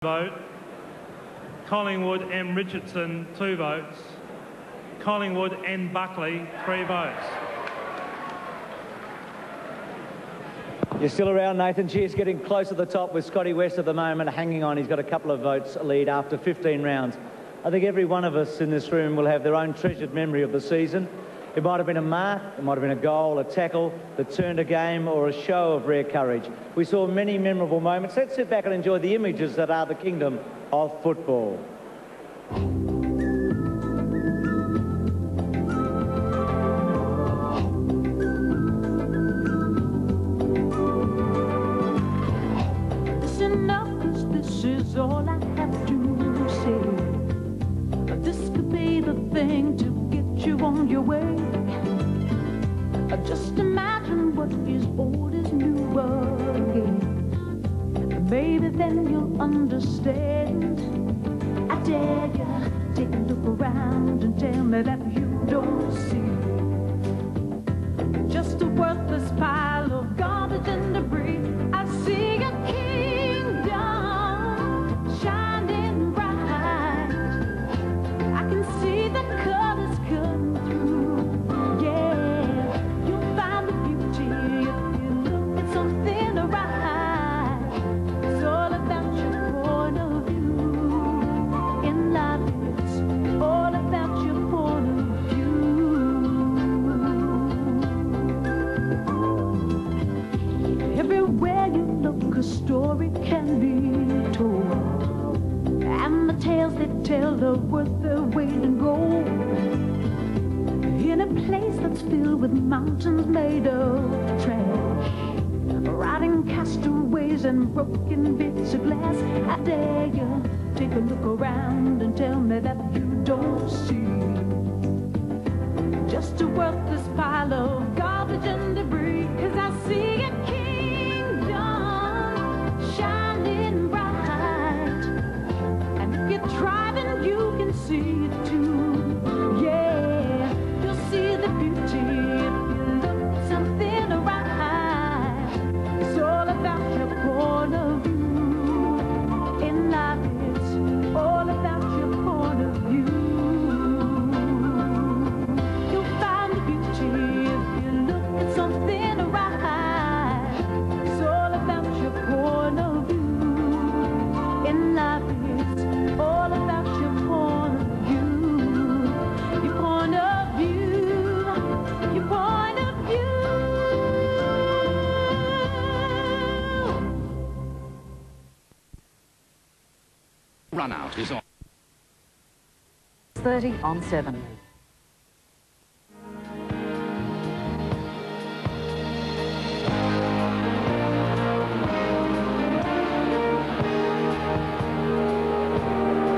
vote. Collingwood M. Richardson, 2 votes. Collingwood N. Buckley, 3 votes. You're still around, Nathan. She's getting close to the top with Scotty West at the moment, hanging on. He's got a couple of votes lead after 15 rounds. I think every one of us in this room will have their own treasured memory of the season. It might have been a mark, it might have been a goal, a tackle that turned a game, or a show of rare courage. We saw many memorable moments. Let's sit back and enjoy the images that are the kingdom of football. This enough, 'cause this is all I have to say. This could be the thing to get you on your way. Just imagine what is old is new again. Maybe then you'll understand. I dare you, take a look around and tell me that you don't see just a worthless pile of garbage and debris. I see a kingdom shining bright. I can see the colors come through. Yeah, you'll find the beauty if you look at something right. It's all about your point of view in life. It's all about your point of view. Everywhere you look, a story can be told, and the tales they tell are worth their weight in gold. In a place that's filled with mountains made of trash, rotting castaways and broken bits of glass, I dare you, take a look around and tell me that you don't see just a worthless pile of garbage and debris. 'Cause I see a kingdom shining bright, and if you try then you can see it too. Yeah, you'll see the beauty if you look at something right. It's all about your point of view in life. It's all about your point of view. You'll find the beauty if you look at something right. It's all about your point of view in life. It's all about your point of view. Your point of view. Your point of view. Run out is on. 30 on 7.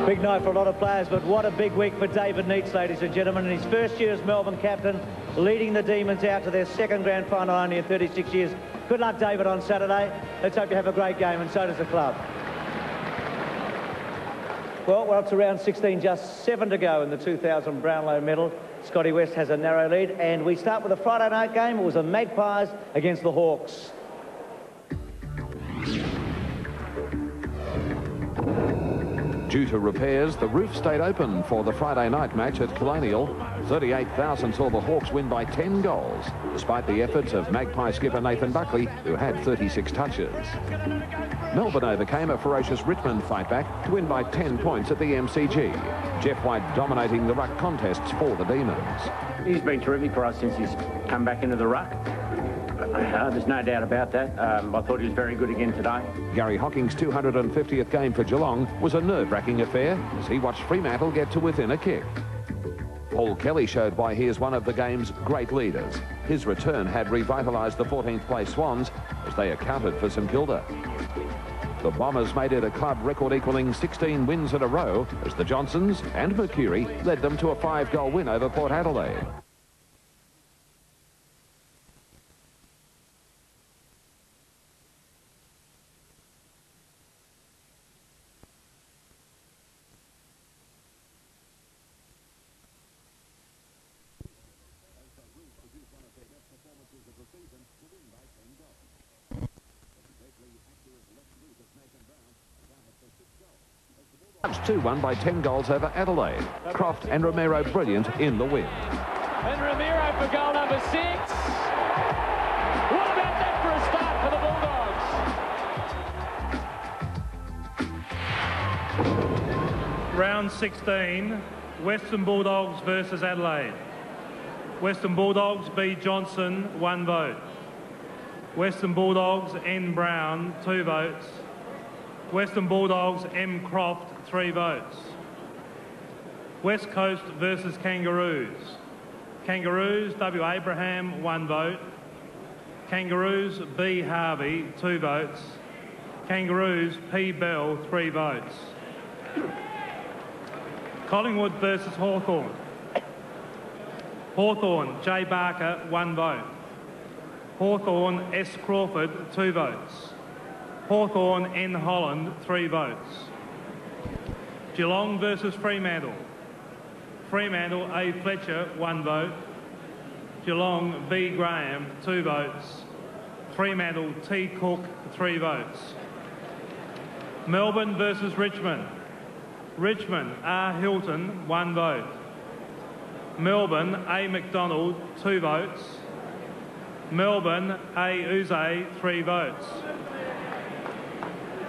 Big night for a lot of players, but what a big week for David Neitz, ladies and gentlemen. In his first year as Melbourne captain, leading the Demons out to their second grand final only in 36 years. Good luck, David, on Saturday. Let's hope you have a great game, and so does the club. Well, we're up to round 16, just 7 to go in the 2000 Brownlow Medal. Scotty West has a narrow lead, and we start with a Friday night game. It was the Magpies against the Hawks. Due to repairs, the roof stayed open for the Friday night match at Colonial. 38,000 saw the Hawks win by 10 goals, despite the efforts of Magpie skipper Nathan Buckley, who had 36 touches. Melbourne overcame a ferocious Richmond fight back to win by 10 points at the MCG. Jeff White dominating the ruck contests for the Demons. He's been terrific for us since he's come back into the ruck. There's no doubt about that. I thought he was very good again today. Gary Hocking's 250th game for Geelong was a nerve-wracking affair as he watched Fremantle get to within a kick. Paul Kelly showed why he is one of the game's great leaders. His return had revitalised the 14th place Swans as they accounted for St Kilda. The Bombers made it a club record equalling 16 wins in a row as the Johnsons and Mercury led them to a 5-goal win over Port Adelaide. Accurate left boot of Nathan Brown accounted for 6 goals. It's 2-1 by 10 goals over Adelaide. Croft and Romero brilliant in the win. And Romero for goal number 6. What about that for a start for the Bulldogs? Round 16, Western Bulldogs versus Adelaide. Western Bulldogs, B. Johnson, 1 vote. Western Bulldogs, N. Brown, 2 votes. Western Bulldogs, M. Croft, 3 votes. West Coast versus Kangaroos. Kangaroos, W. Abraham, 1 vote. Kangaroos, B. Harvey, 2 votes. Kangaroos, P. Bell, 3 votes. Collingwood versus Hawthorn. Hawthorn, J. Barker, 1 vote. Hawthorn, S. Crawford, 2 votes. Hawthorn, N. Holland, 3 votes. Geelong versus Fremantle. Fremantle, A. Fletcher, 1 vote. Geelong, B. Graham, 2 votes. Fremantle, T. Cook, 3 votes. Melbourne versus Richmond. Richmond, R. Hilton, 1 vote. Melbourne, A. McDonald, 2 votes. Melbourne, A. Uze, 3 votes.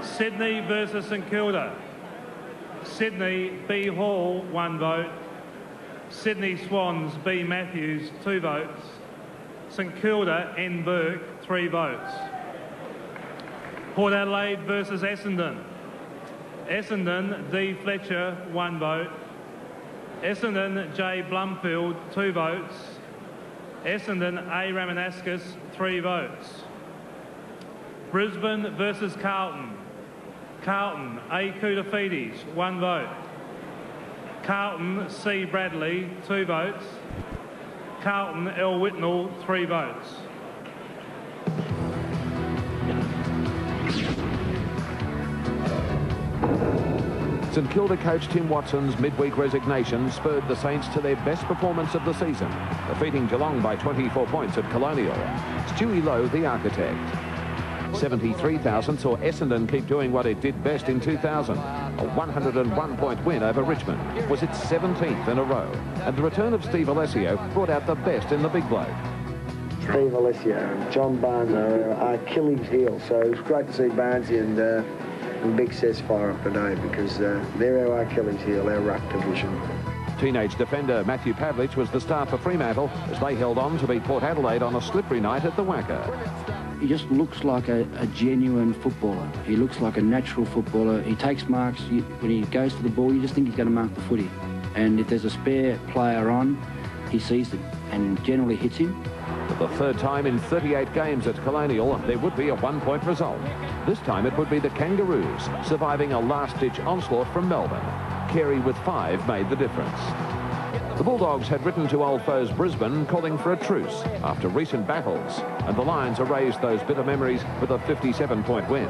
Sydney versus St Kilda. Sydney, B. Hall, 1 vote. Sydney Swans, B. Matthews, 2 votes. St Kilda, N. Burke, 3 votes. Port Adelaide versus Essendon. Essendon, D. Fletcher, 1 vote. Essendon, J. Blumfield, 2 votes. Essendon, A. Ramanauskas, 3 votes. Brisbane versus Carlton. Carlton, A. Koutafidis, 1 vote. Carlton, C. Bradley, 2 votes. Carlton, L. Whitnell, 3 votes. St Kilda coach Tim Watson's midweek resignation spurred the Saints to their best performance of the season, defeating Geelong by 24 points at Colonial. Stewie Lowe, the architect. 73,000 saw Essendon keep doing what it did best in 2000. A 101-point win over Richmond was its 17th in a row, and the return of Steve Alessio brought out the best in the big bloke. Steve Alessio and John Barnes are our Achilles heel, so it was great to see Barnesy and Big Cess fire up today, because they're our Achilles heel, our ruck division. Teenage defender Matthew Pavlich was the star for Fremantle as they held on to beat Port Adelaide on a slippery night at the Wacker. He just looks like a genuine footballer. He looks like a natural footballer. He takes marks. When he goes to the ball, you just think he's going to mark the footy. And if there's a spare player on, he sees it and generally hits him. For the 3rd time in 38 games at Colonial, there would be a 1-point result. This time it would be the Kangaroos, surviving a last-ditch onslaught from Melbourne. Carey with 5 made the difference. The Bulldogs had written to old foes Brisbane calling for a truce after recent battles, and the Lions erased those bitter memories with a 57-point win.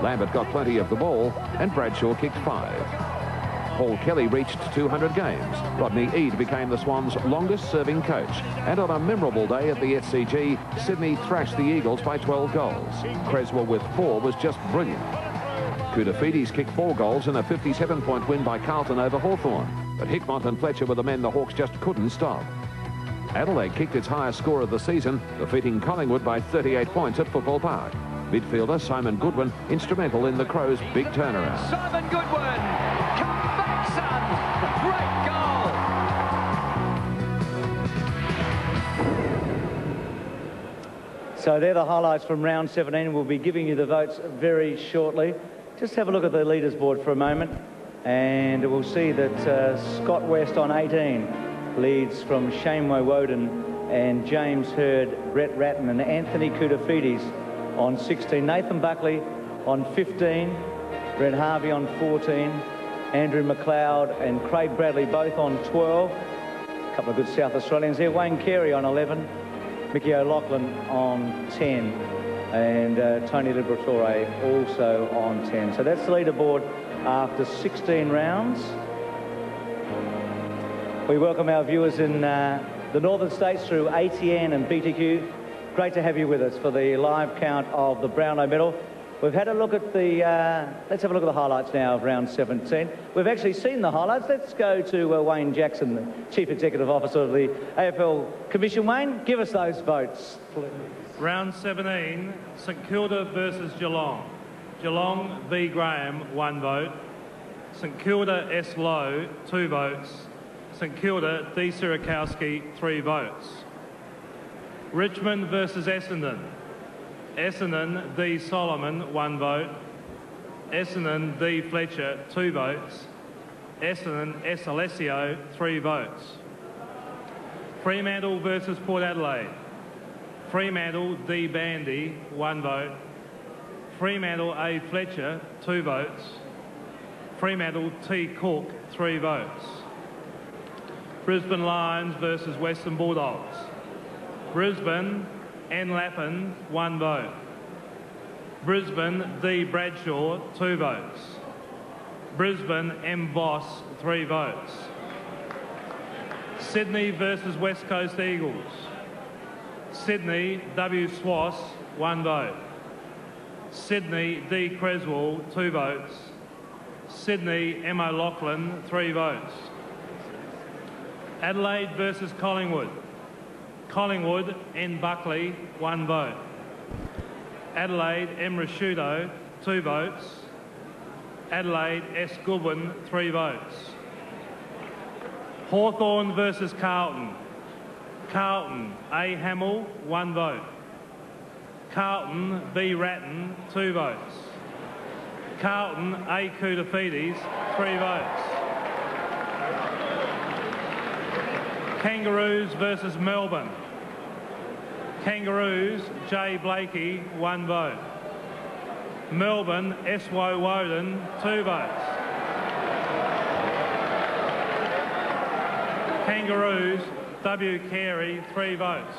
Lambert got plenty of the ball, and Bradshaw kicked 5. Paul Kelly reached 200 games. Rodney Eade became the Swans' longest-serving coach. And on a memorable day at the SCG, Sydney thrashed the Eagles by 12 goals. Creswell with 4 was just brilliant. Koutafidis kicked 4 goals in a 57-point win by Carlton over Hawthorn. But Hickmott and Fletcher were the men the Hawks just couldn't stop. Adelaide kicked its highest score of the season, defeating Collingwood by 38 points at Football Park. Midfielder Simon Goodwin instrumental in the Crows' big turnaround. Simon Goodwin, come back, son! Great goal! So they're the highlights from round 17. We'll be giving you the votes very shortly. Just have a look at the leaders board for a moment, and we'll see that Scott West on 18 leads from Shane Woden and James Hurd, Brett Ratton and Anthony Koutafidis on 16. Nathan Buckley on 15. Brett Harvey on 14. Andrew McLeod and Craig Bradley both on 12. A couple of good South Australians there. Wayne Carey on 11. Mickey O'Loughlin on 10. And Tony Liberatore also on 10. So that's the leaderboard after 16 rounds. We welcome our viewers in the northern states through ATN and BTQ. Great to have you with us for the live count of the Brownlow Medal. We've had a look at the, let's have a look at the highlights now of round 17. We've actually seen the highlights. Let's go to Wayne Jackson, the Chief Executive Officer of the AFL Commission. Wayne, give us those votes, please. Round 17, St Kilda versus Geelong. Geelong V. Graham, 1 vote. St Kilda S. Lowe, 2 votes. St Kilda D. Sirakowski, 3 votes. Richmond versus Essendon. Essendon D. Solomon, 1 vote. Essendon D. Fletcher, 2 votes. Essendon S. Alessio, 3 votes. Fremantle versus Port Adelaide. Fremantle D. Bandy, 1 vote. Fremantle A. Fletcher, 2 votes. Fremantle T. Cook, 3 votes. Brisbane Lions versus Western Bulldogs. Brisbane N. Lappin, 1 vote. Brisbane D. Bradshaw, 2 votes. Brisbane M. Voss, 3 votes. Sydney versus West Coast Eagles. Sydney W. Swass, 1 vote. Sydney D. Creswell, 2 votes. Sydney M. O'Loughlin, 3 votes. Adelaide versus Collingwood. Collingwood N. Buckley, 1 vote. Adelaide M. Rashudo, 2 votes. Adelaide S. Goodwin, 3 votes. Hawthorn versus Carlton. Carlton A. Hamill, 1 vote. Carlton B. Ratton, 2 votes. Carlton A. Koutafidis, 3 votes. Kangaroos versus Melbourne. Kangaroos J. Blakey, 1 vote. Melbourne S. Woden, 2 votes. Kangaroos W. Carey, 3 votes.